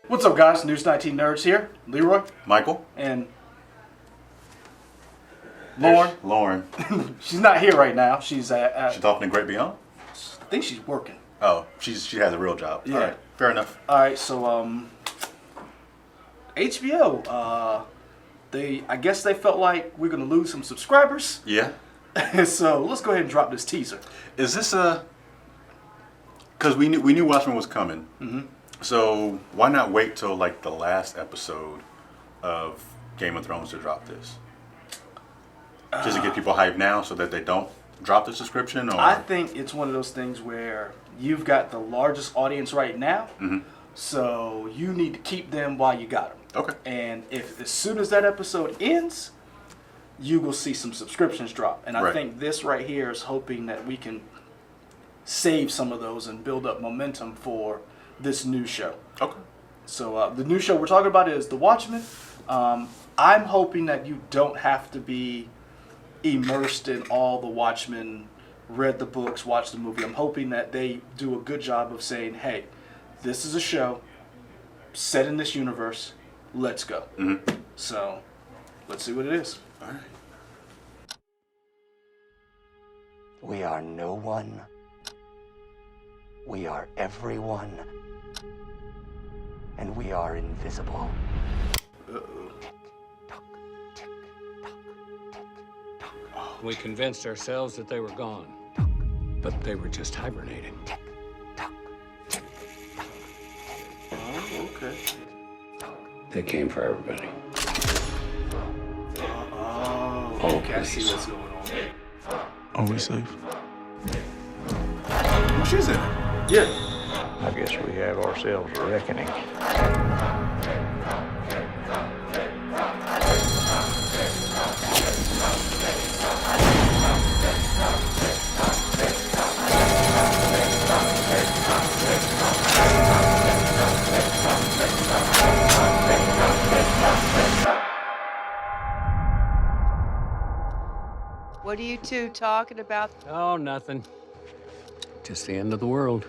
What's up, guys? News 19 Nerds here. Leroy. Michael. And Lauren. Lauren. She's not here right now. She's at She's off in the great beyond? I think she's working. Oh, she has a real job. Yeah. All right, fair enough. All right, so HBO, I guess they felt like we're gonna lose some subscribers. Yeah. So let's go ahead and drop this teaser. Is this because we knew Watchmen was coming. Mm-hmm. So why not wait till like the last episode of Game of Thrones to drop this? Just to get people hyped now, so that they don't drop the subscription. Or? I think it's one of those things where you've got the largest audience right now, so you need to keep them while you got them. Okay. And if as soon as that episode ends, you will see some subscriptions drop. And I think this right here is hoping that we can save some of those and build up momentum for this new show. Okay. So the new show we're talking about is The Watchmen. I'm hoping that you don't have to be immersed in all the Watchmen, read the books, watched the movie. I'm hoping that they do a good job of saying, hey, this is a show set in this universe. Let's go. Mm-hmm. So let's see what it is. All right. We are no one. We are everyone. And we are invisible. Uh-oh. Tick-tock, tick-tock, tick-tock. We convinced ourselves that they were gone, but they were just hibernating. Tick-tock, tick-tock. Oh, okay. They came for everybody. Oh, Oh, okay. I see please. what's going on. Are we safe? She's in it. Yeah. I guess we have ourselves a reckoning. What are you two talking about? Oh, nothing. Just the end of the world.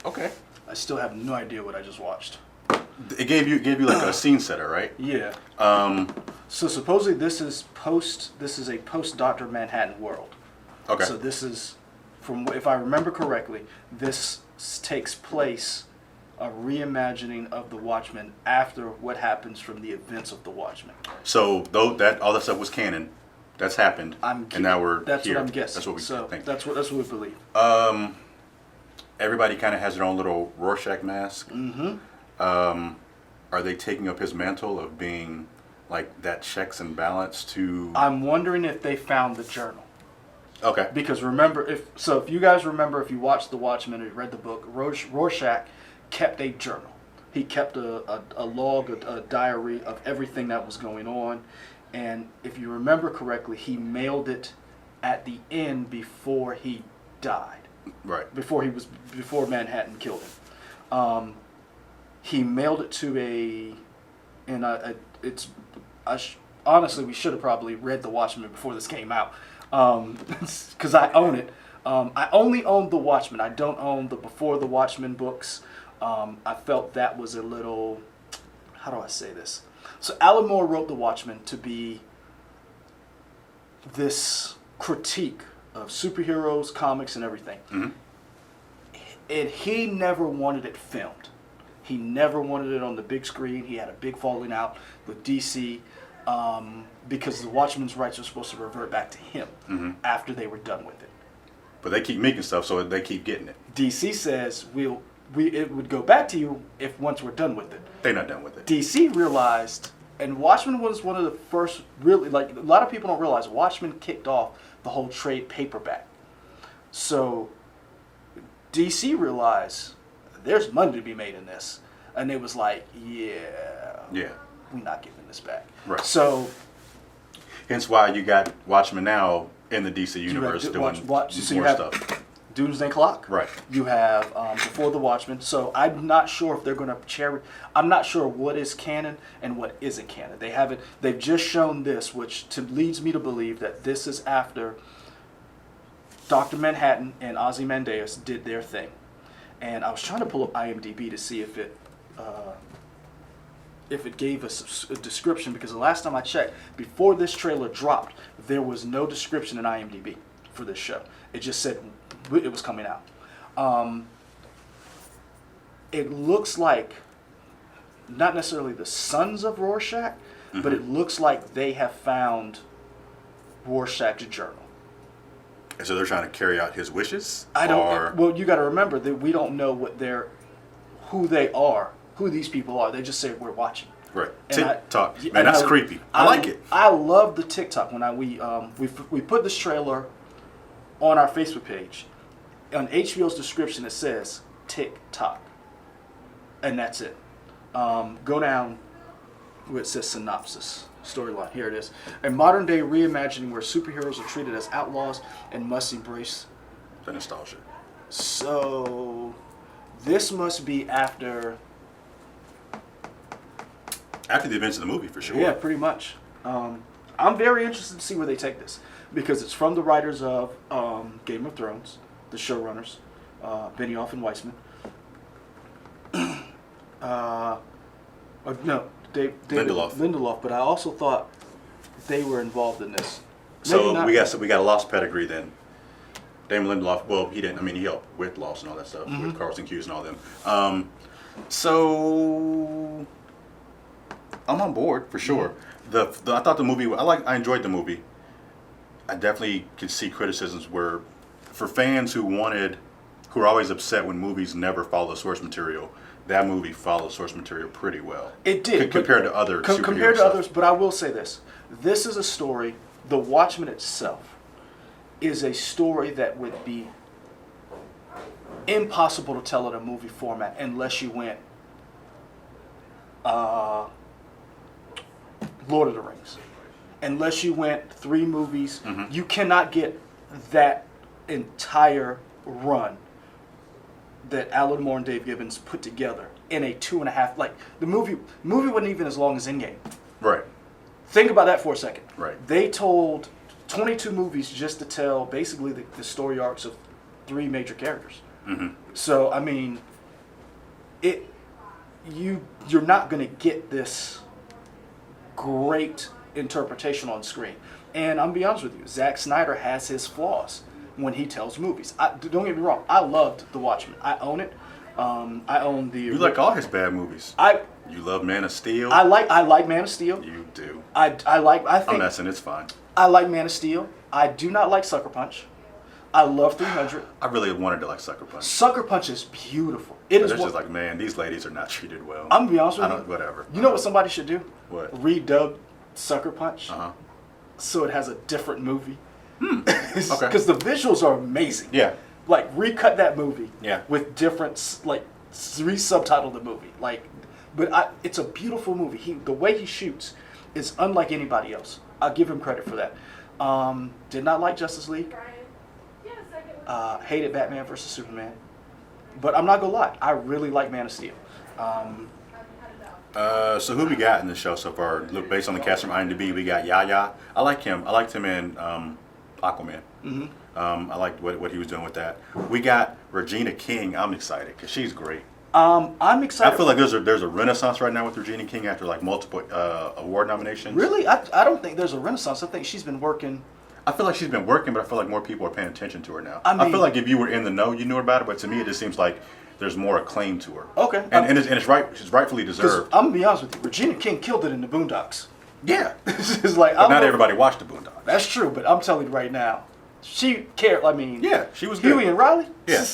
Okay. I still have no idea what I just watched. It gave you like a scene setter, right? Yeah. So supposedly this is a post Dr. Manhattan world. Okay. So this is, if I remember correctly, this takes place a reimagining of the Watchmen after what happens from the events of the Watchmen. So though that all that stuff was canon, that's happened, and now we're That's here. what I'm guessing. That's what we so think. That's what we believe. Everybody kind of has their own little Rorschach mask. Mm-hmm. Are they taking up his mantle of being like that checks and balance to? I'm wondering if they found the journal. Okay. Because remember, if you guys remember, if you watched The Watchmen or you read the book, Rorschach kept a journal. He kept a log, a diary of everything that was going on. And if you remember correctly, he mailed it at the end before he died. Right. Before Manhattan killed him. He mailed it to honestly, we should have probably read The Watchmen before this came out. Because I own it. I only own The Watchmen. I don't own the Before the Watchmen books. I felt that was a little, how do I say this? So Alan Moore wrote The Watchmen to be this critique of superheroes, comics, and everything. Mm-hmm. And he never wanted it filmed. He never wanted it on the big screen. He had a big falling out with DC because the Watchmen's rights were supposed to revert back to him after they were done with it. But they keep making stuff, so they keep getting it. DC says it would go back to you if once we're done with it. They're not done with it. DC realized, and Watchmen was one of the first, really, like, a lot of people don't realize, Watchmen kicked off the whole trade paperback. So DC realized there's money to be made in this. And it was like, yeah, we're not giving this back. Right. So hence why you got Watchmen now in the DC universe doing more stuff. Doomsday Clock. Right. You have Before the Watchmen. So I'm not sure if they're going to I'm not sure what is canon and what isn't canon. They've just shown this, which leads me to believe that this is after Dr. Manhattan and Ozymandias did their thing. And I was trying to pull up IMDb to see if it gave us a description, because the last time I checked, before this trailer dropped, there was no description in IMDb for this show. It just said it was coming out. It looks like, not necessarily the sons of Rorschach, but it looks like they have found Rorschach's journal. And so they're trying to carry out his wishes? Well, you got to remember that we don't know who they are, who these people are. They just say we're watching. Right. And TikTok. Man, that's creepy. I like it. I love the TikTok. When we put this trailer on our Facebook page, on HBO's description it says TikTok, and that's it. Go down where it says synopsis, storyline. Here it is. A modern day reimagining where superheroes are treated as outlaws and must embrace The nostalgia. So this must be after the events of the movie, for sure. Yeah, pretty much. I'm very interested to see where they take this, because it's from the writers of Game of Thrones, the showrunners, Benioff and Weissman. Lindelof. But I also thought they were involved in this. So we got a Lost pedigree then. Damon Lindelof. Well, he didn't. I mean, he helped with Lost and all that stuff with Carlson Cuse and all them. So I'm on board for sure. I thought the movie. I enjoyed the movie. I definitely could see criticisms where, for fans who are always upset when movies never follow source material. That movie followed source material pretty well. It did. Compared to other superhero compared to stuff. others, but I will say this. This is a story, The Watchmen itself is a story that would be impossible to tell in a movie format unless you went Lord of the Rings. Unless you went 3 movies, you cannot get that entire run that Alan Moore and Dave Gibbons put together in a 2.5. Like the movie wasn't even as long as Endgame. Right. Think about that for a second. Right. They told 22 movies just to tell basically the story arcs of 3 major characters. So I mean, you're not going to get this great interpretation on screen. And I'm gonna be honest with you, Zack Snyder has his flaws when he tells movies. Don't get me wrong, I loved The Watchmen. I own it. I own the. You like all his bad movies. You love Man of Steel. I like Man of Steel. You do. I think. I'm messing. It's fine. I like Man of Steel. I do not like Sucker Punch. I love 300. I really wanted to like Sucker Punch. Sucker Punch is beautiful. It's just like, man, these ladies are not treated well. I'm gonna be honest with you. Whatever. You know what somebody should do? What? Redub Sucker Punch. So it has a different movie. Because the visuals are amazing. Yeah. Like recut that movie. Yeah. With different, like re-subtitle the movie. Like, but it's a beautiful movie. The way he shoots is unlike anybody else. I'll give him credit for that. Did not like Justice League. Hated Batman vs Superman. But I'm not gonna lie, I really like Man of Steel. So who we got in the show so far? Look, based on the cast from IMDb, we got Yahya. I like him. I liked him in Aquaman. I liked what he was doing with that. We got Regina King. I'm excited because she's great. I'm excited. I feel like there's a renaissance right now with Regina King after like multiple award nominations. Really? I don't think there's a renaissance. I think she's been working. I feel like she's been working, but I feel like more people are paying attention to her now. I feel like if you were in the know, you knew about it, but to me, it just seems like there's more acclaim to her. Okay. And it's right. She's rightfully deserved. I'm gonna be honest with you. Regina King killed it in the Boondocks. Yeah. It's like, but not everybody watched the Boondocks. That's true, but I'm telling you right now, she cared. I mean, yeah, she was good. Huey and Riley. Yeah.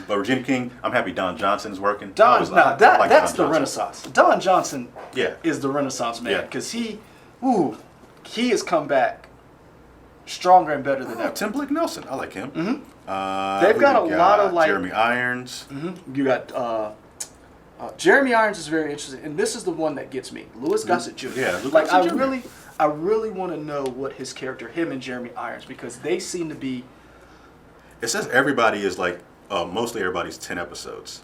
But Regina King, I'm happy Don Johnson's working. That's Don the Johnson. Renaissance. Don Johnson. Yeah. Is the Renaissance man, Yeah. because he has come back stronger and better than ever. Tim Blake Nelson, I like him. They've got a lot of like Jeremy Irons. You got Jeremy Irons is very interesting, and this is the one that gets me. Louis Gossett Jr. Yeah, Louis like Gossett Jr. I really want to know what his character, him and Jeremy Irons, because they seem to be. It says everybody is like mostly everybody's 10 episodes.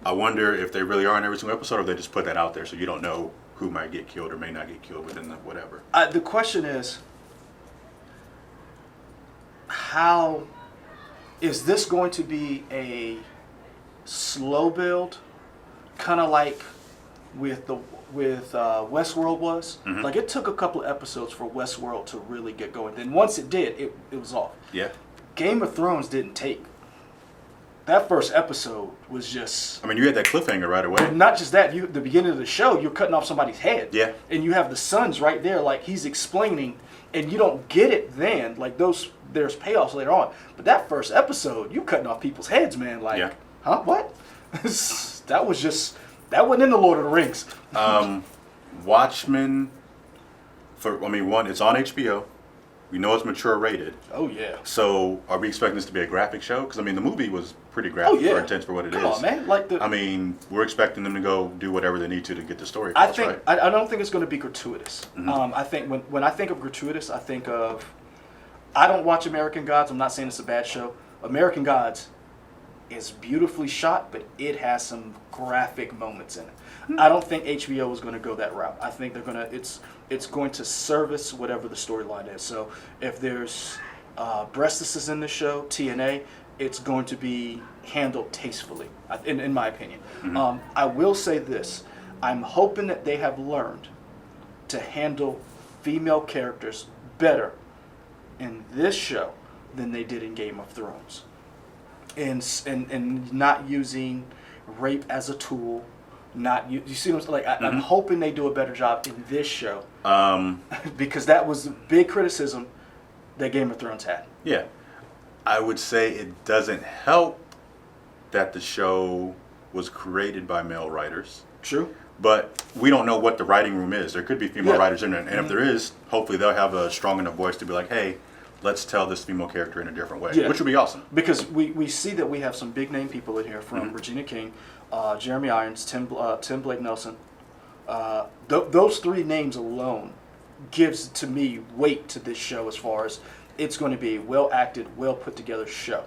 I wonder if they really are in every single episode, or if they just put that out there so you don't know who might get killed or may not get killed within the whatever. The question is, how is this going to be a slow build, kind of like with Westworld was? Like, it took a couple of episodes for Westworld to really get going. Then once it did, it was off. Yeah. Game of Thrones didn't take. That first episode was just... I mean, you had that cliffhanger right away. And not just that, the beginning of the show, you're cutting off somebody's head. Yeah. And you have the sons right there, like, he's explaining, and you don't get it then. Like, there's payoffs later on. But that first episode, you cutting off people's heads, man. Like, Yeah. huh? What? That wasn't in the Lord of the Rings. Watchmen, one, it's on HBO. We know it's mature rated. Oh, yeah. So are we expecting this to be a graphic show? Because, I mean, the movie was pretty graphic or intense for what it is. Come on, man. Like I mean, we're expecting them to go do whatever they need to get the story I across, think right? I don't think it's going to be gratuitous. I think when I think of gratuitous, I think of... I don't watch American Gods. I'm not saying it's a bad show. American Gods is beautifully shot, but it has some graphic moments in it. I don't think HBO is going to go that route. I think they're going to... It's going to service whatever the storyline is. So if there's breastises in the show, TNA, it's going to be handled tastefully, in my opinion. I will say this. I'm hoping that they have learned to handle female characters better in this show than they did in Game of Thrones. And not using rape as a tool. You see what I'm saying? Like, I'm hoping they do a better job in this show. Because that was the big criticism that Game of Thrones had. Yeah. I would say it doesn't help that the show was created by male writers. True. But we don't know what the writing room is. There could be female writers in there. And if there is, hopefully they'll have a strong enough voice to be like, hey, let's tell this female character in a different way. Yeah. Which would be awesome. Because we see that we have some big name people in here from Regina King, Jeremy Irons, Tim Blake Nelson. Those three names alone gives, to me, weight to this show as far as it's going to be a well-acted, well-put-together show.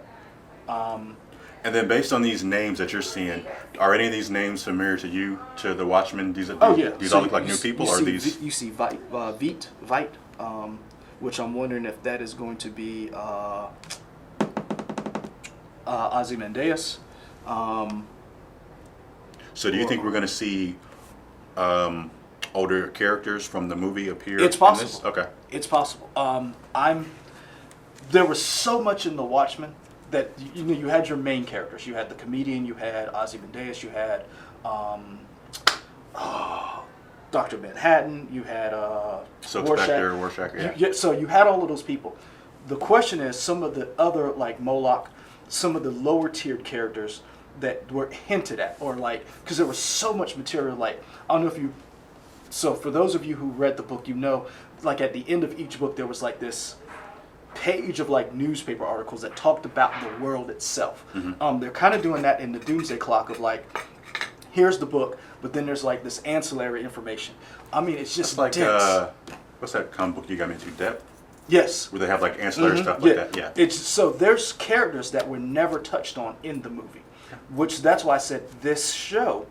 And then based on these names that you're seeing, are any of these names familiar to you, to the Watchmen? These all look like new people? Or are these... You see Veidt, which I'm wondering if that is going to be Ozymandias. So do you think we're going to see older characters from the movie appear? It's possible. In this? Okay. It's possible. There was so much in The Watchmen that you had your main characters. You had the comedian. You had Ozymandias. You had Dr. Manhattan. You had Silk Spectre, Rorschach. Yeah. So you had all of those people. The question is, some of the other, like Moloch, some of the lower tiered characters that were hinted at, or like, because there was so much material. Like, I don't know if you. So for those of you who read the book, like at the end of each book, there was like this page of like newspaper articles that talked about the world itself. They're kind of doing that in the Doomsday Clock of like, here's the book, but then there's like this ancillary information. I mean, it's just like dense. what's that comic book you got me into? Depth? Yes. Where they have like ancillary stuff like that. Yeah. So there's characters that were never touched on in the movie, which that's why I said this show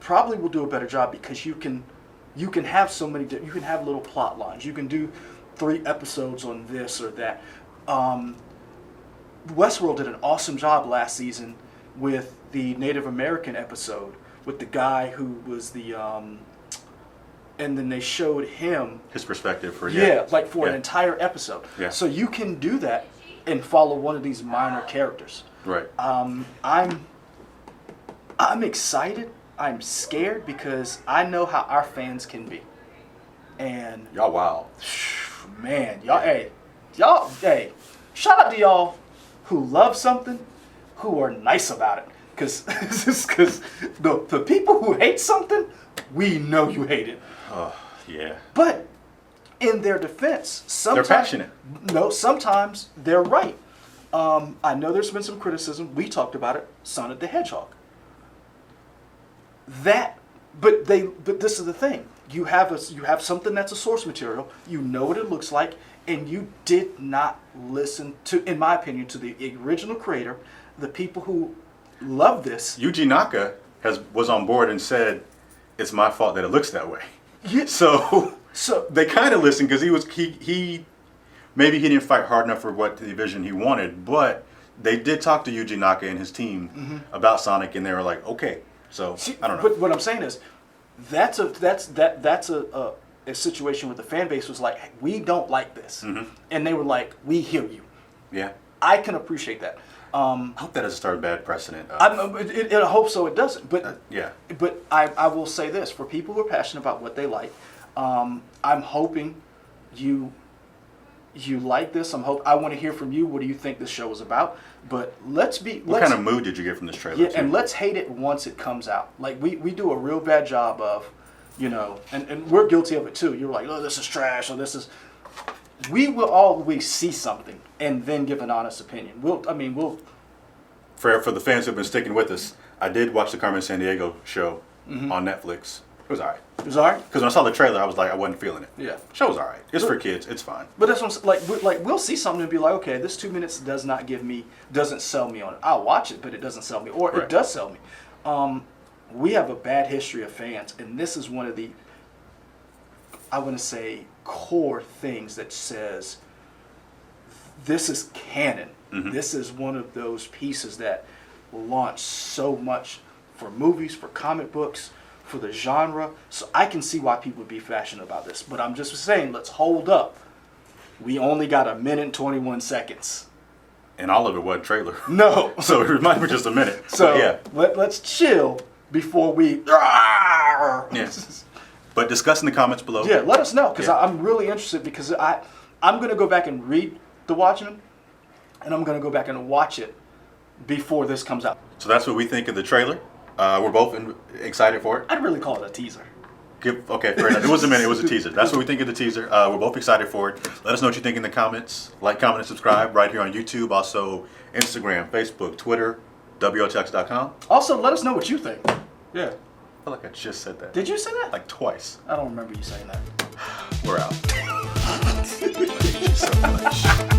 probably will do a better job, because you can have so many. You can have little plot lines. You can do 3 episodes on this or that. Westworld did an awesome job last season with the Native American episode with the guy who was the and then they showed him his perspective for an entire episode. Yeah. So you can do that and follow one of these minor characters. Right. I'm excited. I'm scared because I know how our fans can be. And y'all wild. Man, hey, shout out to y'all who love something, who are nice about it. Because the people who hate something, we know you hate it. Oh, yeah. But in their defense, sometimes... They're passionate. No, sometimes they're right. I know there's been some criticism. We talked about it, Sonic the Hedgehog. But this is the thing. You have something that's a source material. You know what it looks like, and you did not listen to, in my opinion, to the original creator, the people who love this. Yuji Naka was on board and said, "It's my fault that it looks that way." Yeah. So they kind of listened, because he maybe he didn't fight hard enough for what the vision he wanted, but they did talk to Yuji Naka and his team about Sonic, and they were like, okay. So I don't know. But what I'm saying is, that's a situation where the fan base was like, hey, we don't like this, and they were like, we hear you. Yeah. I can appreciate that. I hope that doesn't start a bad precedent. I hope so. It doesn't. But yeah. But I will say this: for people who are passionate about what they like, I'm hoping you like this. I want to hear from you. What do you think this show is about? But What kind of mood did you get from this trailer? Yeah, and let's hate it once it comes out. Like we do a real bad job of, and we're guilty of it too. You're like, oh, this is trash, or this is. We will always see something and then give an honest opinion. We'll. For the fans who've been sticking with us, I did watch the Carmen Sandiego show on Netflix. It was alright. It was alright? Because when I saw the trailer, I was like, I wasn't feeling it. Yeah. Show was alright. It's for kids. It's fine. But that's what I'm like we'll see something and be like, okay, this 2 minutes doesn't sell me on it. I'll watch it, but it doesn't sell me. Or Right. it does sell me. We have a bad history of fans, and this is one of the, I want to say, core things that says, this is canon. This is one of those pieces that launch so much for movies, for comic books, for the genre. So I can see why people would be passionate about this. But I'm just saying, let's hold up. We only got 1 minute and 21 seconds. And all of it wasn't trailer. No. So it reminded me just a minute. So But yeah. let's chill before we... Yeah. But discuss in the comments below. Yeah, let us know, because Yeah. I'm really interested, because I'm going to go back and read The Watchmen, and I'm going to go back and watch it before this comes out. So that's what we think of the trailer. We're both excited for it. I'd really call it a teaser. Okay, fair enough. It was a minute. It was a teaser. That's what we think of the teaser. We're both excited for it. Let us know what you think in the comments. Like, comment, and subscribe right here on YouTube. Also, Instagram, Facebook, Twitter, WOTX.com. Also, let us know what you think. Yeah. I feel like I just said that. Did you say that? Like twice. I don't remember you saying that. We're out. Thank you so much.